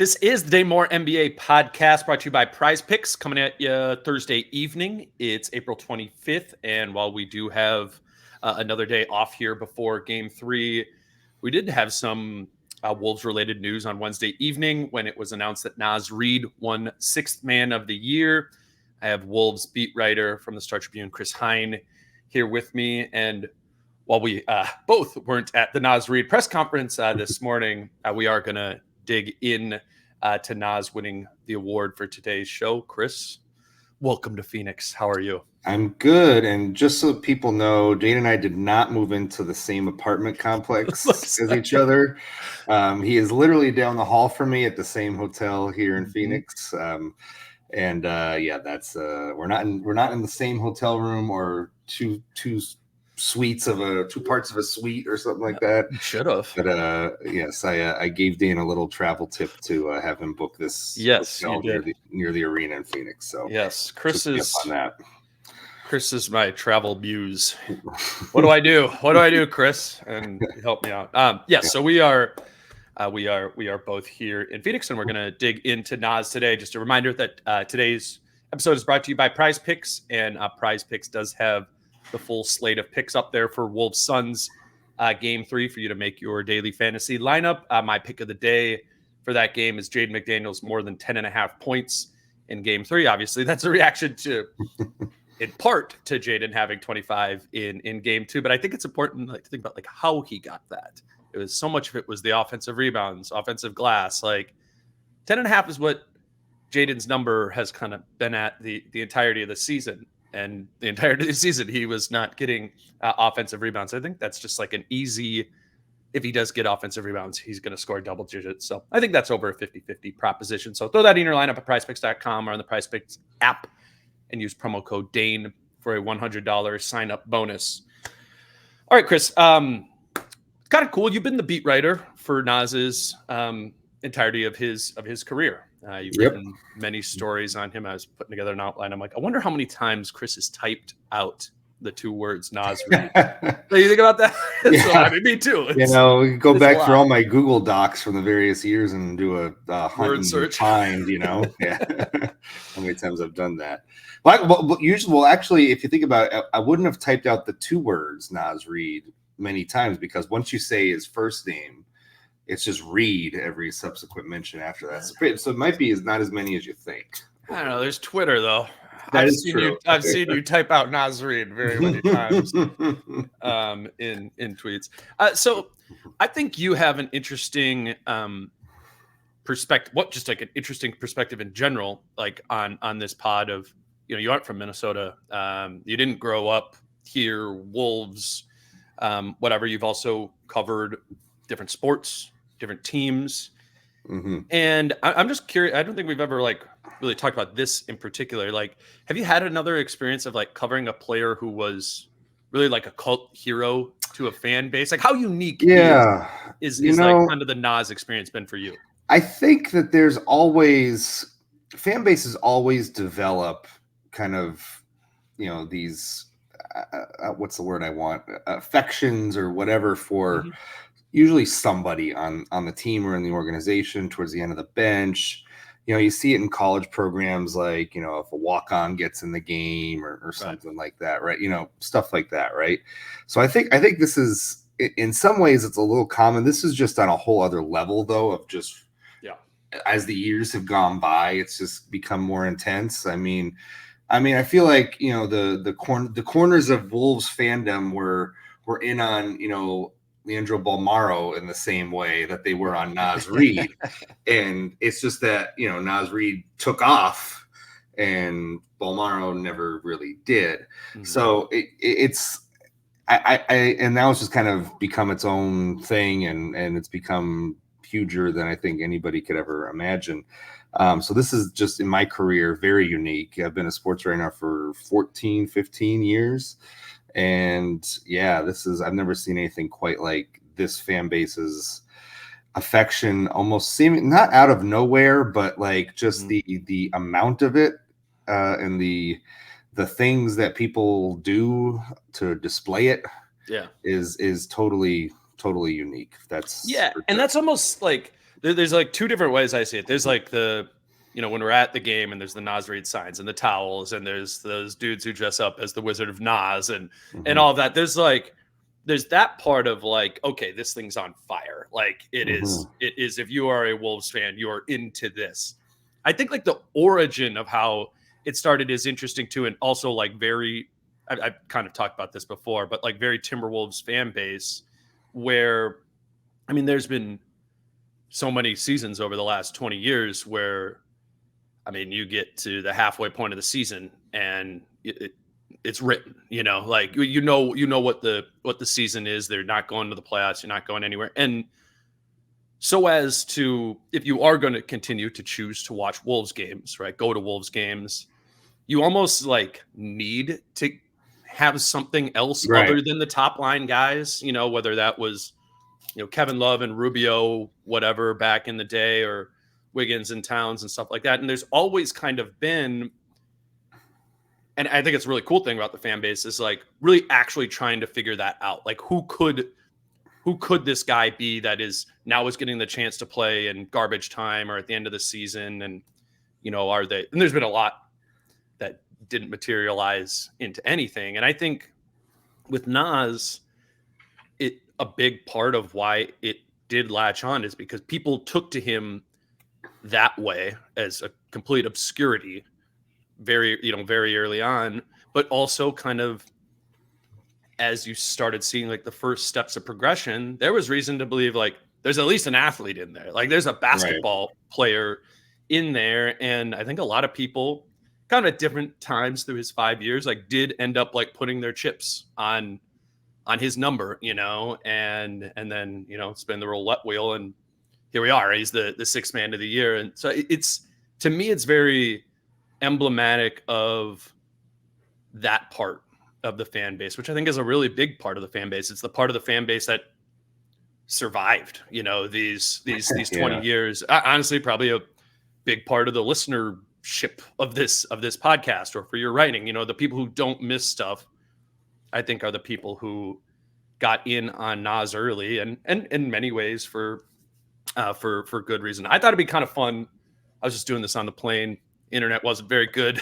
This is the Day More NBA podcast brought to you by Prize Picks, coming at you Thursday evening. It's April 25th, and while we do have another day off here before Game 3, we did have some Wolves-related news on Wednesday evening when it was announced that Naz Reid won Sixth Man of the Year. I have Wolves beat writer from the Star Tribune, Chris Hine, here with me, and while we both weren't at the Naz Reid press conference this morning, we are going to dig in to Naz winning the award for today's show. Chris, welcome to Phoenix. How are you? I'm good. And just so people know, Dane and I did not move into the same apartment complex as each other. He is literally down the hall from me at the same hotel here in Phoenix. That's we're not in the same hotel room or two suites of two parts of a suite or something like that. Should have. But yes, I gave Dane a little travel tip to have him book this hotel near the arena in Phoenix. So yes, Chris is my travel muse. What do I do, Chris? And help me out. So we are both here in Phoenix, and we're going to dig into Naz today. Just a reminder that today's episode is brought to you by Prize Picks, and Prize Picks does have the full slate of picks up there for Wolves Suns Game 3 for you to make your daily fantasy lineup. My pick of the day for that game is Jaden McDaniels more than 10.5 points in Game 3. Obviously, that's a reaction to, in part, to Jaden having 25 in Game 2. But I think it's important to think about how he got that. It was so much of it was the offensive rebounds, offensive glass. 10.5 is what Jaden's number has kind of been at the entirety of the season. And the entirety of the season, he was not getting offensive rebounds. I think that's just an easy, if he does get offensive rebounds, he's going to score double digits. So I think that's over a 50-50 proposition. So throw that in your lineup at prizepicks.com or on the Prize Picks app and use promo code DANE for a $100 sign-up bonus. All right, Chris. Kind of cool. You've been the beat writer for Naz's entirety of his career. You've written many stories on him. I was putting together an outline. I'm like, I wonder how many times Chris has typed out the two words Naz Reid. So you think about that? Yeah. So, me too. Go back through all my Google Docs from the various years and do a hunt word and search. Find, Yeah. How many times I've done that? Well, actually, if you think about it, I wouldn't have typed out the two words Naz Reid many times because once you say his first name, it's just Reid every subsequent mention after that. So it might be not as many as you think. I don't know. There's Twitter though. That is true. I've seen you type out Naz Reid very many times in tweets. So I think you have an interesting perspective. An interesting perspective in general, on this pod of you aren't from Minnesota. You didn't grow up here. Wolves, whatever. You've also covered different sports, different teams. And I'm just curious. I don't think we've ever really talked about this in particular. Have you had another experience of covering a player who was really a cult hero to a fan base? How unique is kind of the Naz experience been for you? I think that there's always fan bases always develop kind of these what's the word I want, affections or whatever for usually somebody on the team or in the organization towards the end of the bench. You see it in college programs, if a walk-on gets in the game or something like that, right? Stuff like that, right? So I think this is, in some ways, it's a little common. This is just on a whole other level, though, of just as the years have gone by, it's just become more intense. I mean, I feel like the corners of Wolves fandom were in on Leandro Bolmaro in the same way that they were on Naz Reid. And it's just that, Naz Reid took off and Bolmaro never really did. So and now it's just kind of become its own thing and it's become huger than I think anybody could ever imagine. So this is just in my career, very unique. I've been a sports writer now for 14, 15 years. And I've never seen anything quite like this fan base's affection, almost seeming not out of nowhere, but just the amount of it and the things that people do to display it is totally unique. That's and that's almost there's like two different ways I see it. There's like the, when we're at the game and there's the Naz Reid signs and the towels and there's those dudes who dress up as the Wizard of Naz and all of that. There's that part of like, okay, this thing's on fire. Like it is, if you are a Wolves fan, you're into this. I think like the origin of how it started is interesting too. And also like I've kind of talked about this before, but like very Timberwolves fan base where, I mean, there's been so many seasons over the last 20 years where, I mean, you get to the halfway point of the season and it's written, like, you know what the season is. They're not going to the playoffs. You're not going anywhere. And so as to, if you are going to continue to choose to watch Wolves games, right, go to Wolves games, you almost like need to have something else other than the top line guys, whether that was, Kevin Love and Rubio, whatever, back in the day, or Wiggins and Towns and stuff like that. And there's always kind of been, and I think it's a really cool thing about the fan base is like really actually trying to figure that out. Like who could this guy be that is getting the chance to play in garbage time or at the end of the season? And, are they, and there's been a lot that didn't materialize into anything. And I think with Naz, a big part of why it did latch on is because people took to him that way as a complete obscurity very early on, but also kind of as you started seeing like the first steps of progression, there was reason to believe like there's at least an athlete in there. Like there's a basketball player in there. And I think a lot of people kind of at different times through his 5 years, like did end up like putting their chips on his number, and then, spin the roulette wheel. And here we are. He's the sixth man of the year. And so to me, it's very emblematic of that part of the fan base, which I think is a really big part of the fan base. It's the part of the fan base that survived, these 20 years. Honestly, probably a big part of the listenership of this podcast, or for your writing, the people who don't miss stuff, I think, are the people who got in on Naz early, and in many ways for good reason. I thought it'd be kind of fun. I was just doing this on the plane. Internet wasn't very good,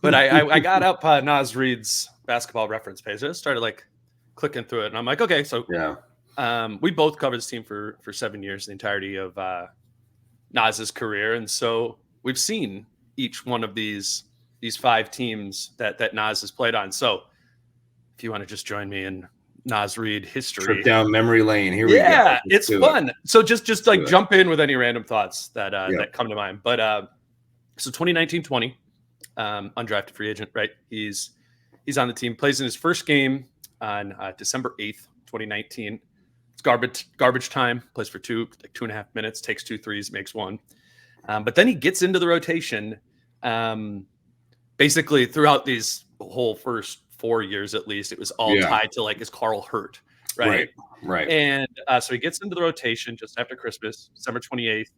but I got up Naz Reid's basketball reference page. I just started like clicking through it, and I'm like, okay, so we both covered this team for 7 years, the entirety of Naz's career, and so we've seen each one of these 5 teams that Naz has played on. So if you want to just join me in Naz Reid history, trip down memory lane. Here we go. Yeah, it's fun. So just like jump in with any random thoughts that come to mind. But so 2019-20, undrafted free agent, right? He's on the team, plays in his first game on December 8th, 2019. It's garbage time, plays for 2.5 minutes, takes 2 threes, makes 1. But then he gets into the rotation basically throughout these whole first 4 years, at least. It was all tied to like, is Carl hurt? Right. And so he gets into the rotation just after Christmas, December 28th,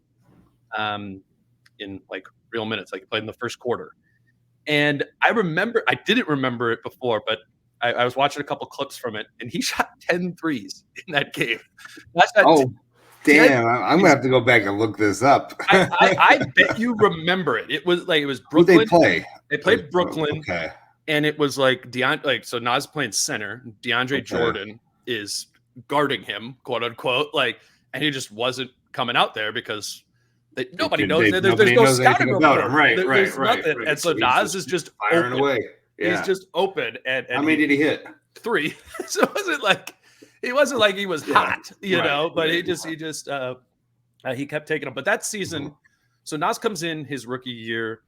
in like real minutes, like he played in the first quarter. And I didn't remember it before, but I was watching a couple clips from it, and he shot 10 threes in that game. Damn, I'm gonna have to go back and look this up. I bet you remember it. It was Brooklyn. Who'd they play? They played Brooklyn. Okay. And it was like so Naz playing center. DeAndre Jordan is guarding him, quote unquote. Like, and he just wasn't coming out there because nobody knows. There's no scouting about him. Right. Nothing. And so Naz is just firing open. Away. Yeah. He's just open. And how many did he hit? 3. So it wasn't like he was hot, but he kept taking them. But that season, so Naz comes in his rookie year,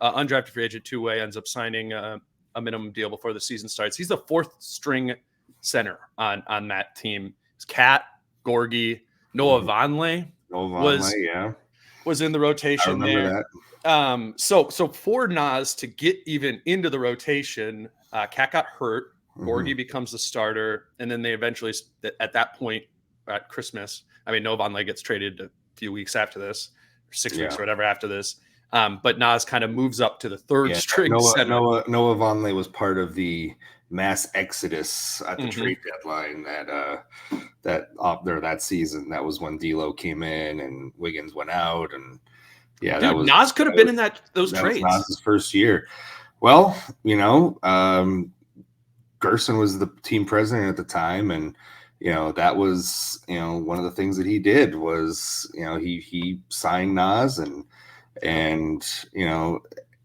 undrafted free agent, two-way, ends up signing a minimum deal before the season starts. He's the 4th string center on that team. It's Cat, Gorgie, Noah Vonleh was in the rotation there. That. So for Naz to get even into the rotation, Cat got hurt. Gorgie becomes the starter, and then they eventually, at that point, at Christmas, Noah Vonleh gets traded a few weeks after this, or 6 weeks or whatever after this. But Naz kind of moves up to the 3rd string center. Noah Vonleh was part of the mass exodus at the trade deadline that season. That was when D'Lo came in and Wiggins went out, and dude, Naz could have been in those that trades. was Naz's first year. Well, Gerson was the team president at the time, and that was one of the things that he did was he signed Naz, and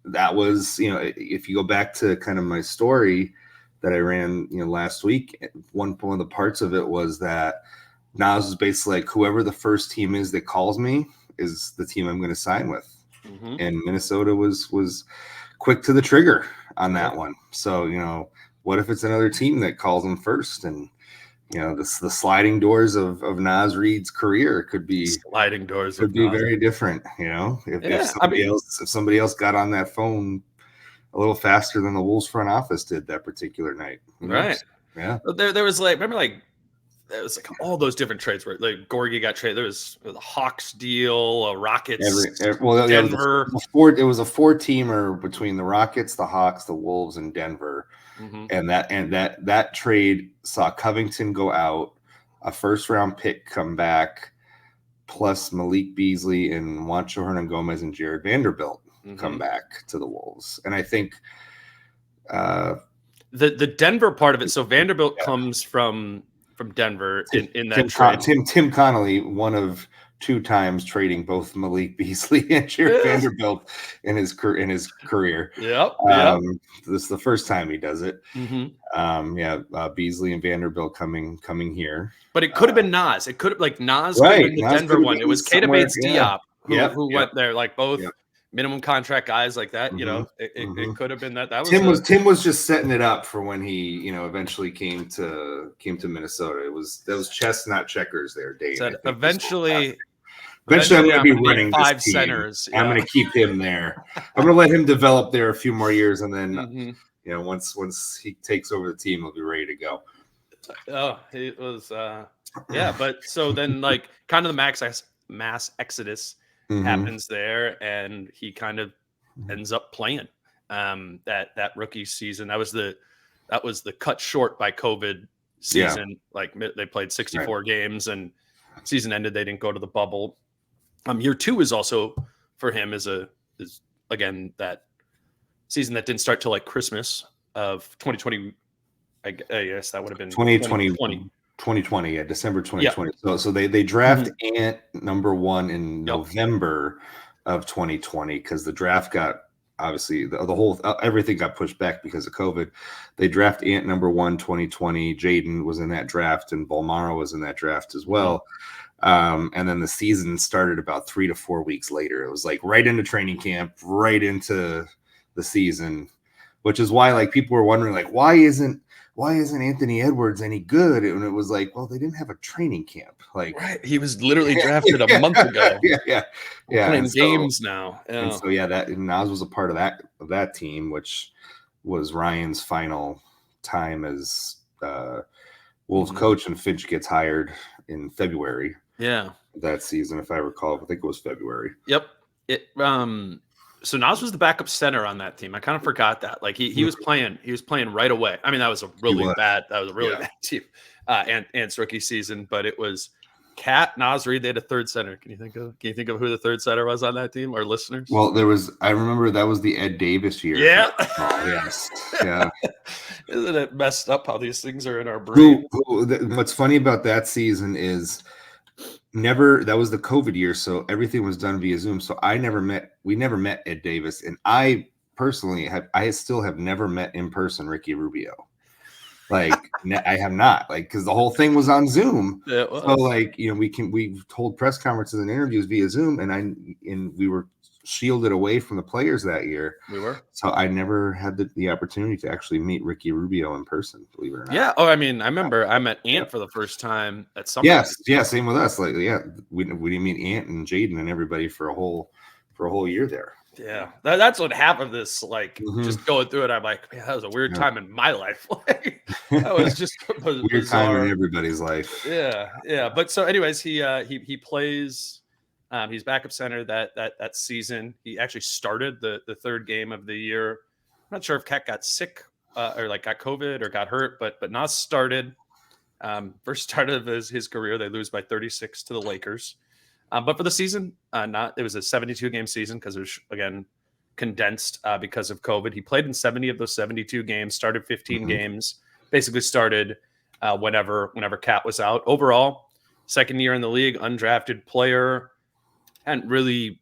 that was if you go back to kind of my story that I ran last week, one of the parts of it was that Naz was basically like, whoever the first team is that calls me is the team I'm going to sign with. And Minnesota was quick to the trigger on that one. So what if it's another team that calls him first? And the sliding doors of Naz Reid's career could be sliding doors. Could be very different. If somebody else got on that phone a little faster than the Wolves front office did that particular night. Right. Yeah. There was there was all those different trades where like Gorgie got traded. There was the Hawks deal, Rockets, Denver. It was a 4-teamer between the Rockets, the Hawks, the Wolves, and Denver. And that trade saw Covington go out, a first-round pick come back, plus Malik Beasley and Juancho Hernangomez and Jared Vanderbilt come back to the Wolves. And I think the Denver part of it. So Vanderbilt comes from Denver in that trade. Tim Connolly, one of 2 times trading both Malik Beasley and Jared Vanderbilt in his career. Yep. This is the first time he does it. Beasley and Vanderbilt coming here. But it could have been Naz. It could have Naz could have been the Denver one. It was Keita Bates-Diop who went there, both minimum contract guys like that. It could have been that. That was Tim was just setting it up for when he eventually came to Minnesota. That was chess, not checkers there, Dane. Eventionally I'm going to be running 5 this team. centers. I'm going to keep him there. I'm going to let him develop there a few more years, and then once he takes over the team, he'll be ready to go. Oh, it was but so then kind of the mass exodus happens there, and he kind of ends up playing that rookie season. That was the cut short by COVID season. They played 64 games, and season ended. They didn't go to the bubble. Year 2 is also for him is again that season that didn't start till Christmas of 2020. I guess that would have been 2020, December 2020. So they draft Ant number 1 in November of 2020 because the draft got obviously the whole everything got pushed back because of COVID. They draft Ant number 1 2020. Jaden was in that draft and Bolmaro was in that draft as well. And then the season started about 3 to 4 weeks later. It was right into training camp, right into the season, which is why people were wondering why isn't Anthony Edwards any good? And it was well, they didn't have a training camp. Right. He was literally drafted a month ago. Yeah. Playing games now. And so Naz was a part of that team, which was Ryan's final time as Wolves coach, and Finch gets hired in February. That season, if I recall, I think it was February. Yep. So Naz was the backup center on that team. I kind of forgot that. He was playing. He was playing right away. I mean, that was a really bad team. Ant's rookie season, but it was Cat, Naz Reid. They had a third center. Can you think of who the third center was on that team? Our listeners. Well, I remember that was the Ed Davis year. Yeah. Oh, yes. Yeah. Isn't it messed up how these things are in our brain? What's funny about that season is that was the COVID year, so everything was done via Zoom. So we never met Ed Davis, and I personally still have never met in person Ricky Rubio. I have not, because the whole thing was on Zoom. Yeah, it was. So we've told press conferences and interviews via Zoom, and we were shielded away from the players that year. We were. So I never had the opportunity to actually meet Ricky Rubio in person, believe it or not. Yeah. Oh, I mean, I remember I met Ant for the first time at some. Yes. Yeah. Same with us. We didn't meet Ant and Jaden and everybody for a whole year there. Yeah. That's what half of this, just going through it. I'm like, man, that was a weird time in my life. That was just weird bizarre time in everybody's life. Yeah. Yeah. But so anyways, he plays. He's backup center that season. He actually started the third game of the year. I'm not sure if Cat got sick or like got COVID or got hurt, but Naz started. First start of his career, they lose by 36 to the Lakers. But for the season, it was a 72 game season because it was again condensed because of COVID. He played in 70 of those 72 games, started 15 games, basically started whenever Cat was out. Overall, second year in the league, undrafted player, hadn't really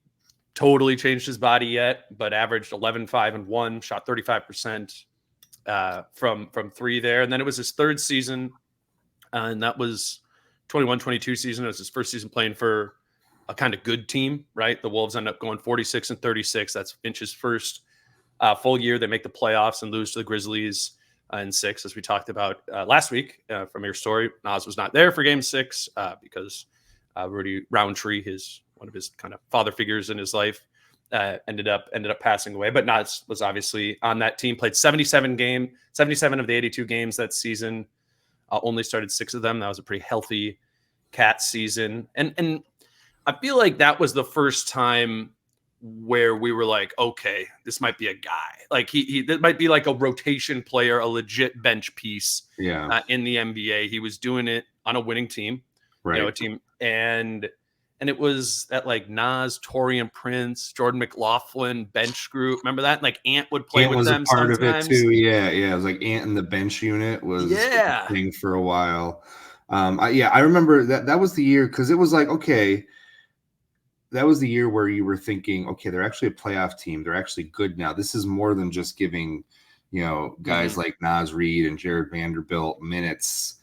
totally changed his body yet, but averaged 11, 5, and 1, shot 35% from three there. And then it was his third season, and that was 21-22 season. It was his first season playing for a kind of good team, right? The Wolves end up going 46-36. That's Finch's first full year. They make the playoffs and lose to the Grizzlies in 6, as we talked about last week from your story. Naz was not there for Game 6 because Rudy Roundtree, one of his kind of father figures in his life, ended up passing away. But Naz was obviously on that team. Played 77 of the 82 games that season. Only started 6 of them. That was a pretty healthy Cat season, and I feel like that was the first time where we were like, okay, this might be a guy. Like he that might be like a rotation player, a legit bench piece in the NBA. He was doing it on a winning team, right? A team, and it was that like Naz, Taurean Prince, Jordan McLaughlin bench group. Remember that? Like Ant would play with them part sometimes. Of it too. Yeah. It was like Ant and the bench unit was a thing for a while. I remember that was the year because it was like, okay, that was the year where you were thinking, okay, they're actually a playoff team. They're actually good now. This is more than just giving, guys like Naz Reid and Jared Vanderbilt minutes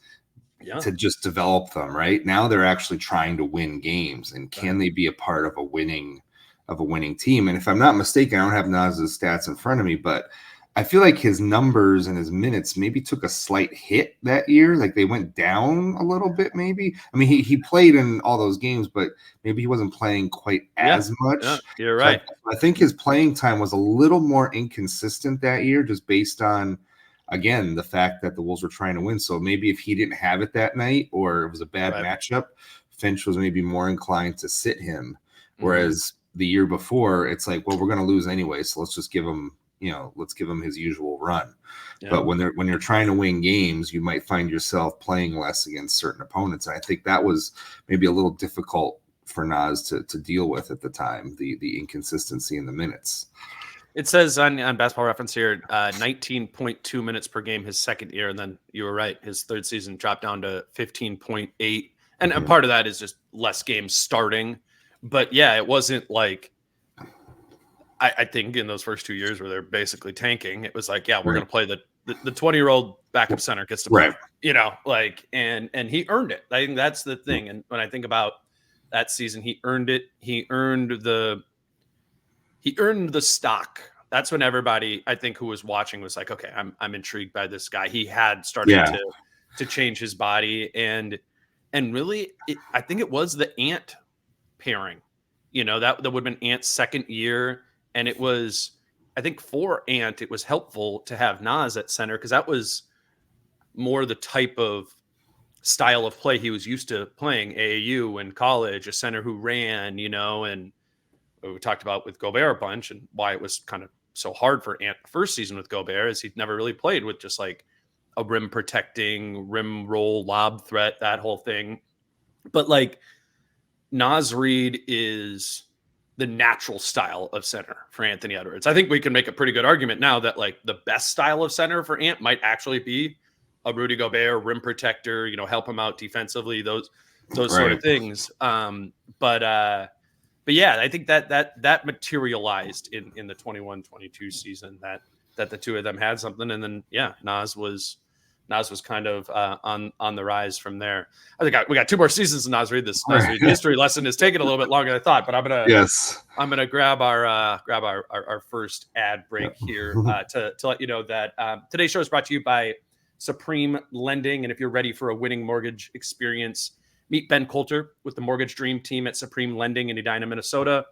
to just develop them. Right now, they're actually trying to win games, and can they be a part of a winning team? And if I'm not mistaken, I don't have Naz's stats in front of me, but I feel like his numbers and his minutes maybe took a slight hit that year. Like they went down a little bit, maybe. I mean, he played in all those games, but maybe he wasn't playing quite as much. Yeah, you're right. So I think his playing time was a little more inconsistent that year, just based on, again, the fact that the Wolves were trying to win. So maybe if he didn't have it that night, or it was a bad matchup, Finch was maybe more inclined to sit him. Whereas the year before, it's like, well, we're going to lose anyway, so let's just give him his usual run. But when you're trying to win games, you might find yourself playing less against certain opponents. And I think that was maybe a little difficult for Naz to deal with at the time, the inconsistency in the minutes. It says on Basketball Reference here, 19.2 minutes per game his second year. And then you were right, his third season dropped down to 15.8. And part of that is just less games starting. But yeah, it wasn't like, I think in those first 2 years where they're basically tanking, it was like, we're going to play the 20-year-old backup center gets to play, and he earned it. I think that's the thing. And when I think about that season, he earned it. He earned the stock. That's when everybody, I think, who was watching was like, okay, I'm intrigued by this guy. He had started to change his body, and really, I think it was the Ant pairing. That would have been Ant's second year. And it was, I think for Ant, it was helpful to have Naz at center because that was more the type of style of play he was used to playing AAU in college, a center who ran, and we talked about with Gobert a bunch and why it was kind of so hard for Ant the first season with Gobert is he'd never really played with just like a rim protecting, rim roll, lob threat, that whole thing. But like Naz Reid is the natural style of center for Anthony Edwards. I think we can make a pretty good argument now that like the best style of center for Ant might actually be a Rudy Gobert, rim protector, help him out defensively, those sort of things. But yeah, I think that materialized in the 21-22 season that the two of them had something. And then, Naz was kind of on the rise from there. I think we got 2 more seasons of Naz Reid. This Naz Reid history lesson is taking a little bit longer than I thought, but I'm gonna grab our first ad break here to let you know that today's show is brought to you by Supreme Lending. And if you're ready for a winning mortgage experience, meet Ben Coulter with the Mortgage Dream Team at Supreme Lending in Edina, Minnesota.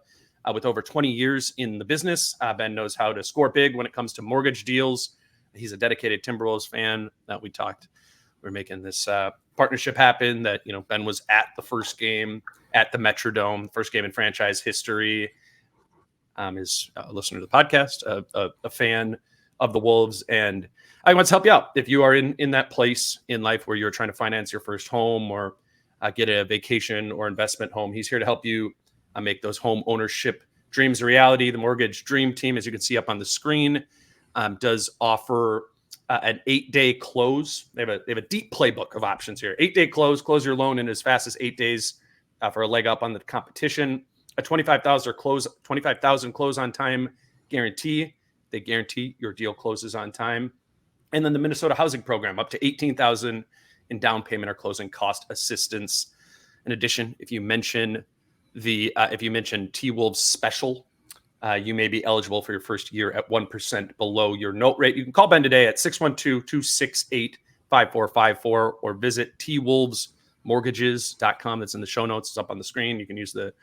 With over 20 years in the business, Ben knows how to score big when it comes to mortgage deals. He's a dedicated Timberwolves fan. That we're making this partnership happen. That Ben was at the first game at the Metrodome, first game in franchise history. Is a listener to the podcast, a fan of the Wolves. And I want to help you out. If you are in that place in life where you're trying to finance your first home or get a vacation or investment home, he's here to help you make those home ownership dreams a reality. The Mortgage Dream Team, as you can see up on the screen, does offer an 8-day close. They have a deep playbook of options here. 8-day close your loan in as fast as 8 days for a leg up on the competition. A $25,000 close on time guarantee. They guarantee your deal closes on time. And then the Minnesota Housing Program, up to $18,000 in down payment or closing cost assistance. In addition, if you mention T-Wolves special, you may be eligible for your first year at 1% below your note rate. You can call Ben today at 612-268-5454 or visit twolvesmortgages.com. That's in the show notes. It's up on the screen. You can use the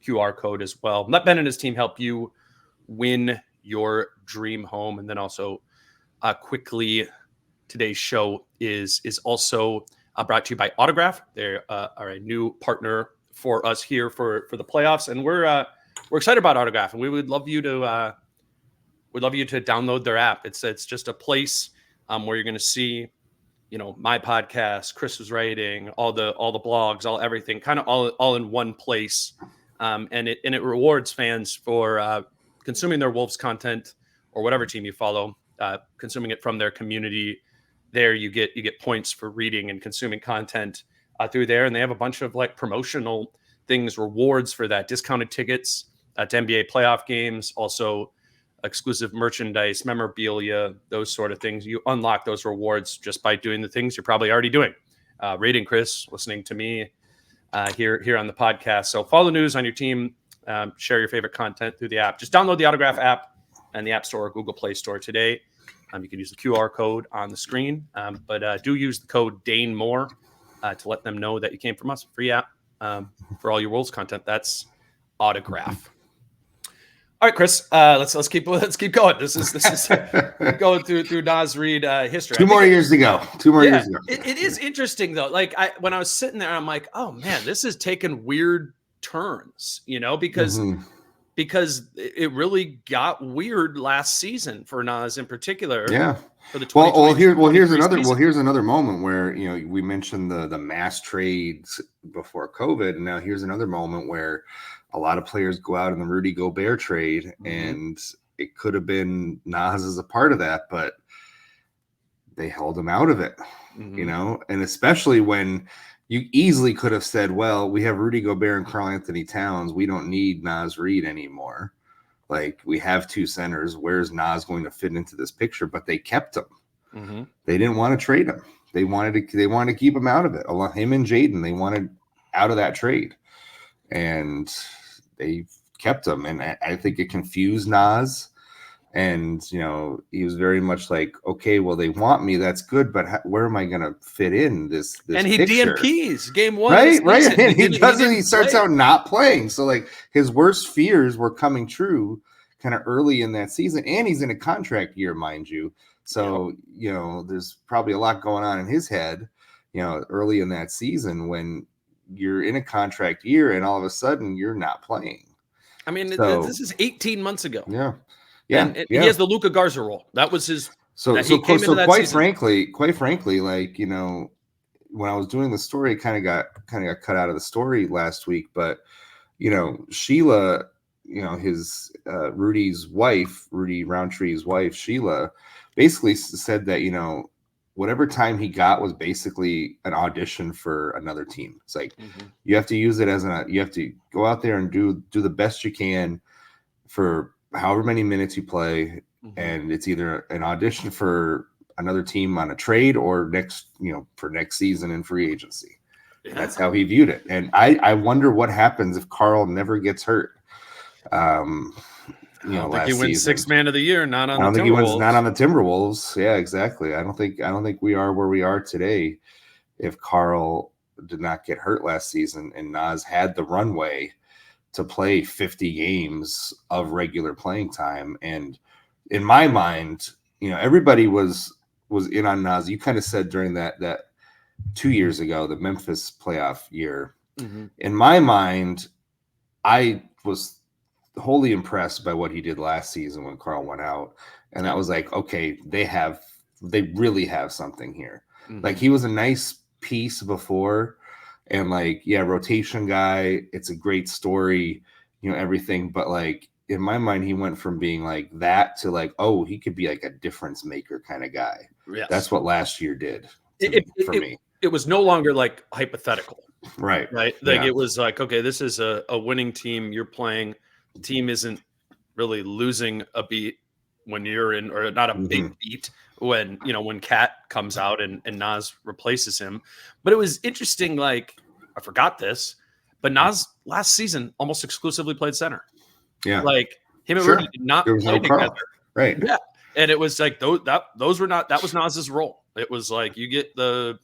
QR code as well. Let Ben and his team help you win your dream home. And then also quickly, today's show is also brought to you by Autograph. They are a new partner for us here for the playoffs, and we're excited about Autograph, and we would love you to download their app. It's just a place where you're going to see, my podcast, Chris was writing, all the blogs, everything, kind of all in one place, and it rewards fans for consuming their Wolves content or whatever team you follow, consuming it from their community. There you get points for reading and consuming content through there, and they have a bunch of promotional things, rewards for that, discounted tickets to NBA playoff games, also exclusive merchandise, memorabilia, those sort of things. You unlock those rewards just by doing the things you're probably already doing, reading Chris, listening to me here on the podcast. So follow the news on your team, share your favorite content through the app. Just download the Autograph app and the App Store or Google Play Store today. You can use the QR code on the screen, but do use the code DaneMoore to let them know that you came from us. Free app for all your Wolves content. That's Autograph. All right, Chris. Let's keep going. This is going through Naz Reid history. 2 more years to go. 2 more years to go. It is interesting though. When I was sitting there, I'm like, oh man, this is taking weird turns. Because. Mm-hmm. Because it really got weird last season for Naz in particular. Yeah. For the here's another moment where we mentioned the mass trades before COVID, and now here's another moment where a lot of players go out in the Rudy Gobert trade, mm-hmm. and it could have been Naz as a part of that, but they held him out of it. Mm-hmm. And especially when you easily could have said, well, we have Rudy Gobert and Karl-Anthony Towns. We don't need Naz Reid anymore. We have 2 centers. Where's Naz going to fit into this picture? But they kept him. Mm-hmm. They didn't want to trade him. They wanted to keep him out of it. Him and Jaden, they wanted out of that trade. And they kept him. And I think it confused Naz. And, he was very much like, okay, well, they want me. That's good. But where am I going to fit in this And he picture? DNPs game 1. Right. And he starts out not playing. So, his worst fears were coming true kind of early in that season. And he's in a contract year, mind you. So, there's probably a lot going on in his head, early in that season when you're in a contract year and all of a sudden you're not playing. I mean, this is 18 months ago. Yeah. Yeah, and he has the Luka Garza role. That was his. Quite frankly, when I was doing the story, kind of got cut out of the story last week. But Sheila, his Rudy's wife, Rudy Roundtree's wife, Sheila, basically said that whatever time he got was basically an audition for another team. It's mm-hmm. you have to use it you have to go out there and do the best you can for however many minutes you play, mm-hmm. and it's either an audition for another team on a trade or for next season in free agency. Yeah. That's how he viewed it. And I wonder what happens if Karl never gets hurt. I don't think he wins Sixth Man of the Year, not on the Timberwolves. I don't think he wins not on the Timberwolves. Yeah, exactly. I don't think we are where we are today if Karl did not get hurt last season and Naz had the runway to play 50 games of regular playing time. And in my mind, everybody was in on Naz. You kind of said during that 2 years ago, the Memphis playoff year, mm-hmm. in my mind, I was wholly impressed by what he did last season when Karl went out. And that was like, okay, they really have something here. Mm-hmm. Like he was a nice piece before, and like, yeah, rotation guy. It's a great story, everything. But like in my mind, he went from being like that to like, oh, he could be like a difference maker kind of guy. Yes. That's what last year did for me. It was no longer like hypothetical. Right. Like it was like, okay, this is a winning team you're playing. The team isn't really losing a beat when you're in, or not a big beat when, when Cat comes out and Naz replaces him. But it was interesting. Like, I forgot this, but Naz last season almost exclusively played center. Yeah. Like him and Rudy did not play together. Right. Yeah. And it was like, that was Naz's role. It was like, you get the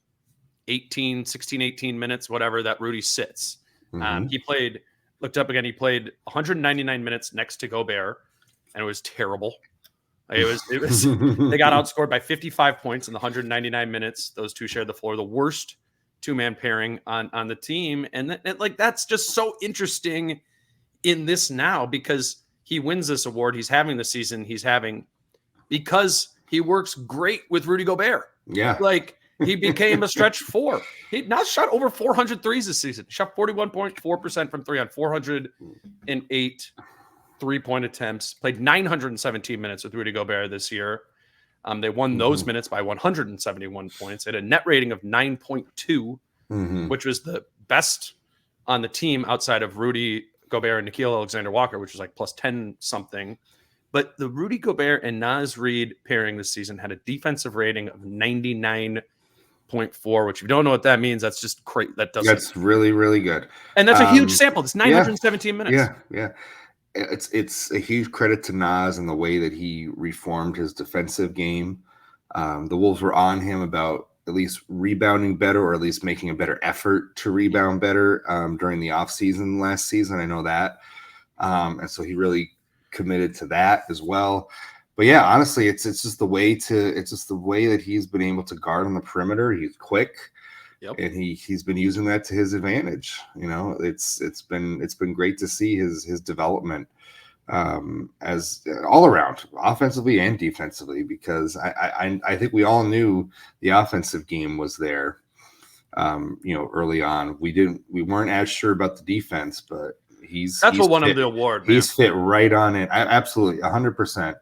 16, 18 minutes, whatever, that Rudy sits. He looked up again, he played 199 minutes next to Gobert, and it was terrible. It was they got outscored by 55 points in the 199 minutes. Those two shared the floor, the worst two-man pairing on the team. And that's just so interesting in this now, because he wins this award. He's having the season he's having because he works great with Rudy Gobert. Yeah. Like, he became a stretch four. He now shot over 400 threes this season. Shot 41.4% from three on 408 3-point attempts. Played 917 minutes with Rudy Gobert this year. They won those minutes by 171 points. They had a net rating of 9.2, which was the best on the team outside of Rudy Gobert and Nickeil Alexander-Walker, which was like plus 10 something. But the Rudy Gobert and Naz Reid pairing this season had a defensive rating of 99.4, which if you don't know what that means, that's just great. That's really, really good. And that's a huge sample. It's 917 minutes. Yeah. It's a huge credit to Naz and the way that he reformed his defensive game. The Wolves were on him about at least rebounding better, or at least making a better effort to rebound better during the offseason last season. I know that. And so he really committed to that as well. But yeah, honestly, it's just the way that he's been able to guard on the perimeter. He's quick. Yep. And he's been using that to his advantage. It's been great to see his development as all around, offensively and defensively, because I think we all knew the offensive game was there. Early on, we weren't as sure about the defense, but he's what won him the award. Man. He's fit right on it. Absolutely 100%.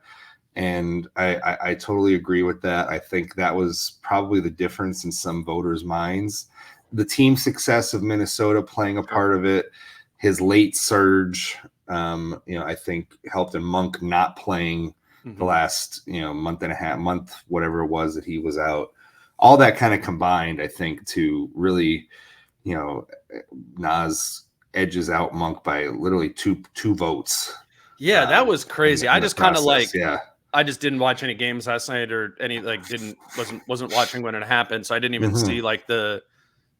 And I totally agree with that. I think that was probably the difference in some voters' minds. The team success of Minnesota playing a part of it, his late surge, I think helped, in Monk not playing the last, month and a half, whatever it was that he was out. All that kind of combined, I think, to really, Naz edges out Monk by literally two votes. Yeah, that was crazy. I just kind of yeah. I just didn't watch any games last night, or wasn't watching when it happened, so I didn't even see like the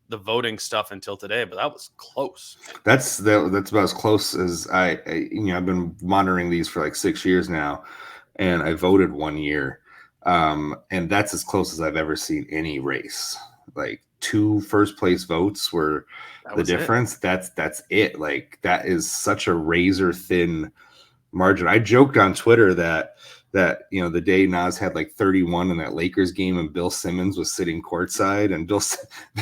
voting stuff until today. But that was close. That's about as close as I've been monitoring these for like 6 years now, and I voted 1 year, and that's as close as I've ever seen any race. Like 2 first place votes were the difference. That's it. Like, that is such a razor thin margin. I joked on Twitter that the day Naz had like 31 in that Lakers game and Bill Simmons was sitting courtside, and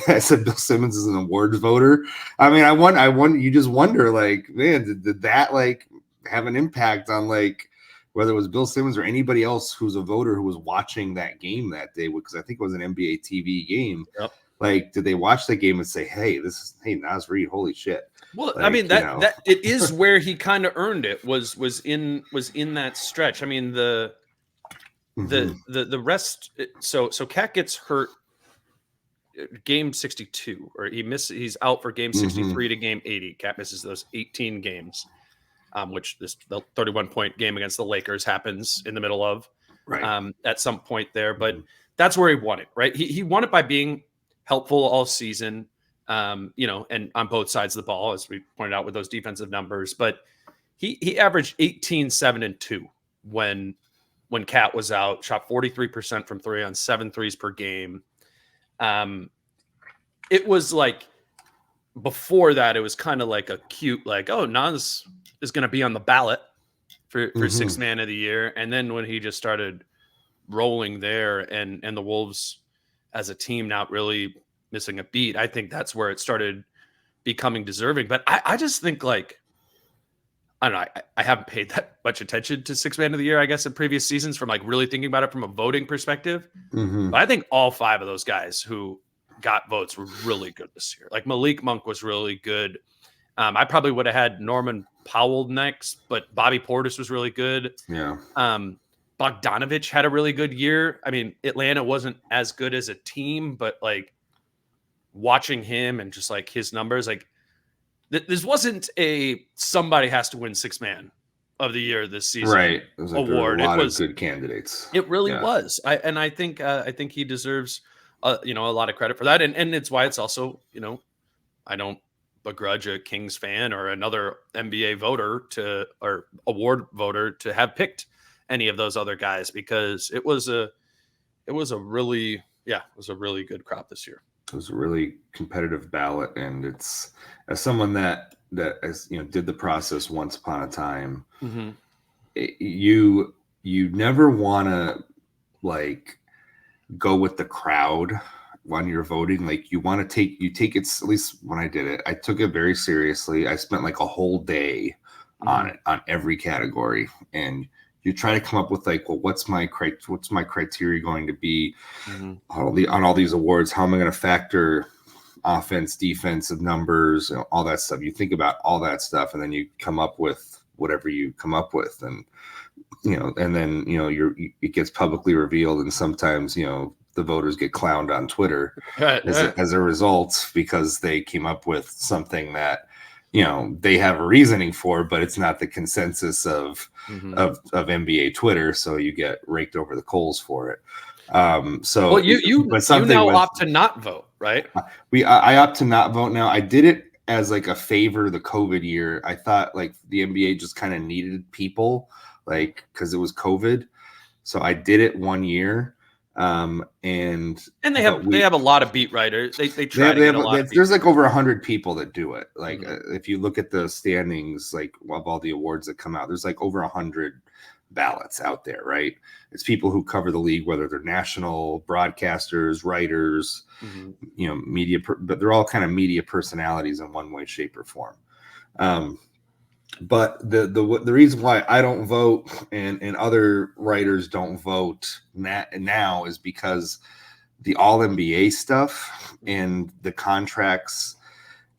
I said Bill Simmons is an awards voter. I mean, you just wonder, like, man, did that like have an impact on like whether it was Bill Simmons or anybody else who's a voter who was watching that game that day? Because I think it was an NBA TV game. Yep. Like, did they watch the game and say, hey, Naz Reid, holy shit. Well, like, I mean, that it is where he kind of earned it, was in that stretch. I mean, the rest. So Cat gets hurt game 62, or he's out for game 63 to game 80. Cat misses those 18 games, which the 31-point game against the Lakers happens in the middle of, right, at some point there. But that's where he won it, right? He won it by being helpful all season. And on both sides of the ball, as we pointed out with those defensive numbers. But he averaged 18, 7, and 2 when Cat was out, shot 43% from three on 7 threes per game. It was like, before that, it was kind of like a cute, like, oh, Naz is going to be on the ballot for sixth man of the year. And then when he just started rolling there and the Wolves as a team not really missing a beat, I think that's where it started becoming deserving. But I just think, like, I don't know, I haven't paid that much attention to sixth man of the year, I guess, in previous seasons from like really thinking about it from a voting perspective. But I think all 5 of those guys who got votes were really good this year. Like Malik Monk was really good. I probably would have had Norman Powell next, but Bobby Portis was really good. Yeah. Bogdanovich had a really good year. I mean, Atlanta wasn't as good as a team, but like watching him and just like his numbers, like this wasn't a somebody has to win sixth man of the year this season, right? It was like award. A lot of good candidates. It really was. I think he deserves a lot of credit for that, and it's why it's also, I don't begrudge a Kings fan or another NBA voter or award voter to have picked any of those other guys, because it was a really good crop this year. It was a really competitive ballot, and it's, as someone that as did the process once upon a time, you never want to like go with the crowd when you're voting. Like you take it, at least when I did it, I took it very seriously. I spent like a whole day on it, on every category, and you try to come up with like, well, what's my criteria going to be on all these awards? How am I going to factor offense, defensive numbers, all that stuff? You think about all that stuff, and then you come up with whatever you come up with, and and then it gets publicly revealed, and sometimes the voters get clowned on Twitter as a result, because they came up with something that they have a reasoning for, but it's not the consensus of NBA Twitter, so you get raked over the coals for it. So you now opt to not vote, right? I opt to not vote now. I did it as like a favor the COVID year. I thought like the NBA just kind of needed people, like, because it was COVID. So I did it 1 year. And they have a lot of beat writers. They try to get a lot of there's like over 100 people that do it. Like if you look at the standings, like of all the awards that come out, there's like over 100 ballots out there, right? It's people who cover the league, whether they're national broadcasters, writers, media, but they're all kind of media personalities in one way, shape, or form. But the reason why I don't vote and other writers don't vote now is because the all NBA stuff and the contracts,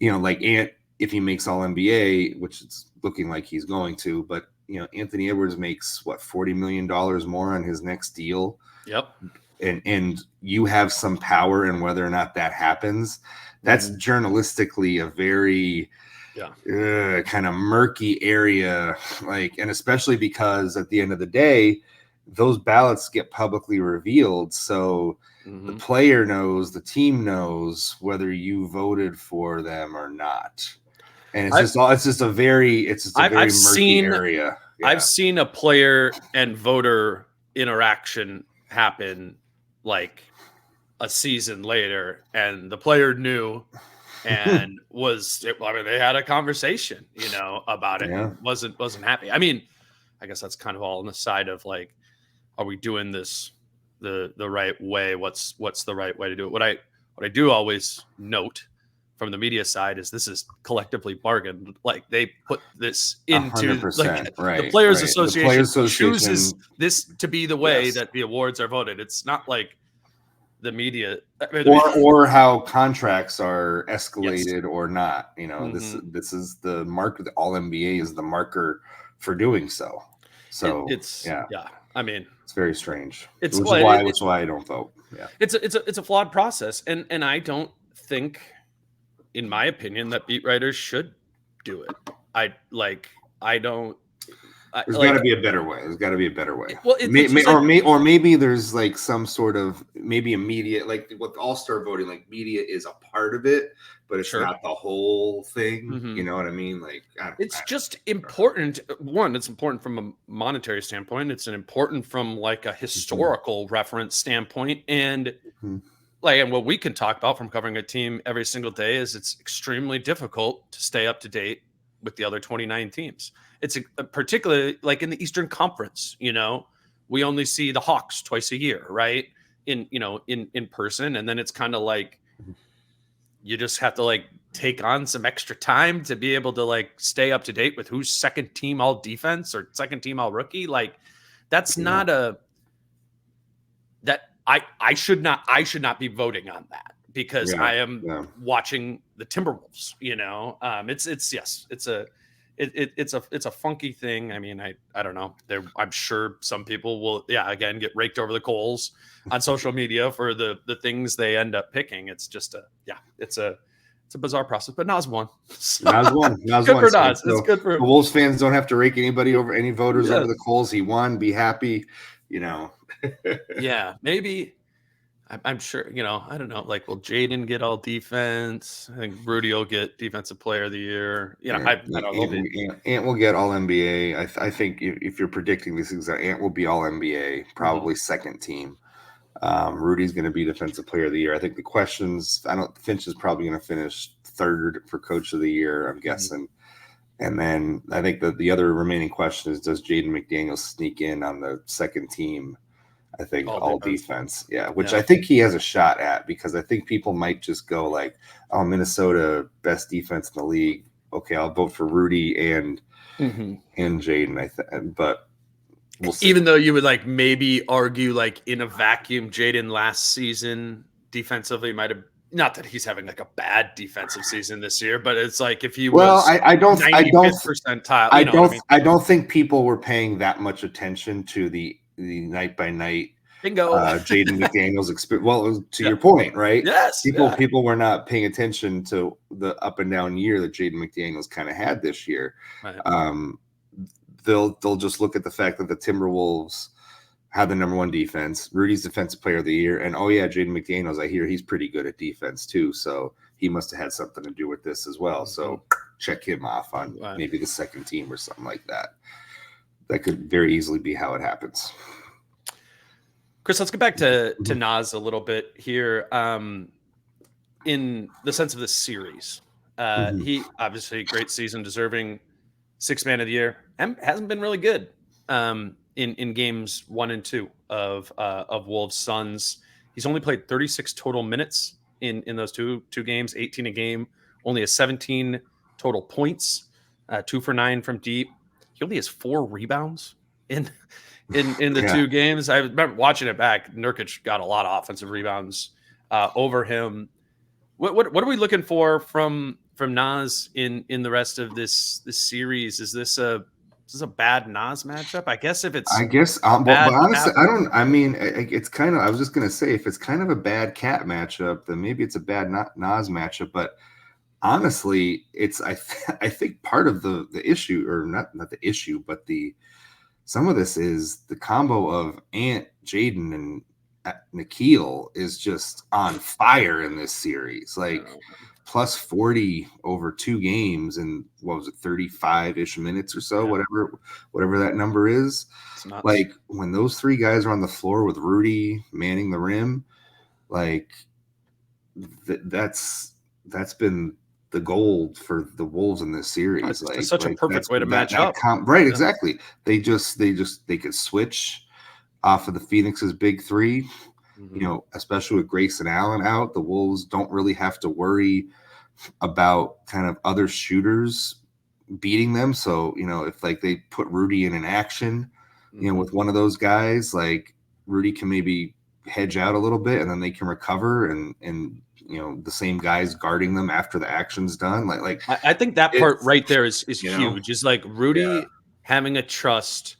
like if he makes all NBA, which it's looking like he's going to, but Anthony Edwards makes what, $40 million more on his next deal. Yep. And you have some power in whether or not that happens. That's journalistically a very kind of murky area, like, and especially because at the end of the day, those ballots get publicly revealed. So the player knows, the team knows whether you voted for them or not. And it's just a very murky area. Yeah. I've seen a player and voter interaction happen like a season later, and the player knew and they had a conversation, about it. Yeah. Wasn't happy. I mean, I guess that's kind of all on the side of like, are we doing this the right way? What's the right way to do it? What I do always note from the media side is this is collectively bargained. Like they put this into the Players Association chooses this to be the way that the awards are voted. It's not like the media or how contracts are escalated or not. This is the mark. The All NBA is the marker for doing so. So I mean, it's very strange. Which is why I don't vote. Yeah, it's a flawed process, and I don't think, in my opinion, that beat writers should do it. I don't. There's got to be a better way. Well, or maybe there's like some sort of immediate, like with All-Star voting, like media is a part of it, but it's not the whole thing. You know what I mean? Like it's just important. One, it's important from a monetary standpoint. It's important from like a historical reference standpoint, and and what we can talk about from covering a team every single day is it's extremely difficult to stay up to date with the other 29 teams. It's particularly like in the Eastern Conference, we only see the Hawks twice a year, right? In person. And then it's kind of like, you just have to like take on some extra time to be able to like stay up to date with who's second team all defense or second team all rookie. Like that's not that I should not be voting on that because I am watching the Timberwolves, it's a funky thing. I mean, I don't know. I'm sure some people will, again, get raked over the coals on social media for the things they end up picking. It's just it's a bizarre process, but Naz won. So, Naz won. Good for Naz. It's good for the Wolves fans. Don't have to rake any voters over the coals. He won. Be happy. Yeah, maybe. I'm sure, I don't know. Like, will Jaden get all defense? I think Rudy will get defensive player of the year. I don't know. Ant will get all NBA. I think if you're predicting this, Ant will be all NBA, probably second team. Rudy's going to be defensive player of the year. I think the questions, Finch is probably going to finish third for coach of the year, I'm guessing. And then I think that the other remaining question is, does Jaden McDaniels sneak in on the second team? I think all defense. Which I think he has a shot at, because I think people might just go like, oh, Minnesota, best defense in the league. Okay, I'll vote for Rudy and Jaden. But we'll see. Even though you would like maybe argue like in a vacuum, Jaden last season defensively might have, not that he's having like a bad defensive season this year, but it's like if he was I don't percentile. I don't think people were paying that much attention to the night by night bingo Jaden McDaniels experience. Well, to your point, right? Yes. People were not paying attention to the up and down year that Jaden McDaniels kind of had this year. Right. They'll just look at the fact that the Timberwolves have the number one defense. Rudy's defensive player of the year, and Jaden McDaniels, I hear he's pretty good at defense too. So he must have had something to do with this as well. So check him off on maybe the second team or something like that. That could very easily be how it happens. Chris, let's get back to Naz a little bit here. In the sense of the series, he obviously great season, deserving sixth man of the year, and hasn't been really good in games 1 and 2 of Wolves Suns. He's only played 36 total minutes in those two games, 18 a game, only has 17 total points, 2 for 9 from deep. He only has 4 rebounds in the 2 games. I remember watching it back. Nurkic got a lot of offensive rebounds over him. What are we looking for from Naz in the rest of this series? Is this a bad Naz matchup? I guess if it's but honestly, it's kind of, I was just gonna say, if it's kind of a bad Cat matchup, then maybe it's a bad Naz matchup. But honestly, it's I think part of the issue, or not the issue, but some of this is the combo of Ant, Jaden, and Nikhil is just on fire in this series. Like plus 40 over 2 games and 35-ish minutes or so, whatever that number is. Like when those 3 guys are on the floor with Rudy manning the rim, like that's been the gold for the Wolves in this series. It's such a perfect way to match up. Exactly. They could switch off of the Phoenix's big 3, especially with Grayson Allen out. The Wolves don't really have to worry about kind of other shooters beating them. So, if like they put Rudy in an action, with one of those guys, like Rudy can maybe hedge out a little bit and then they can recover and the same guys guarding them after the action's done. Like I think that part right there is huge. Is like Rudy having a trust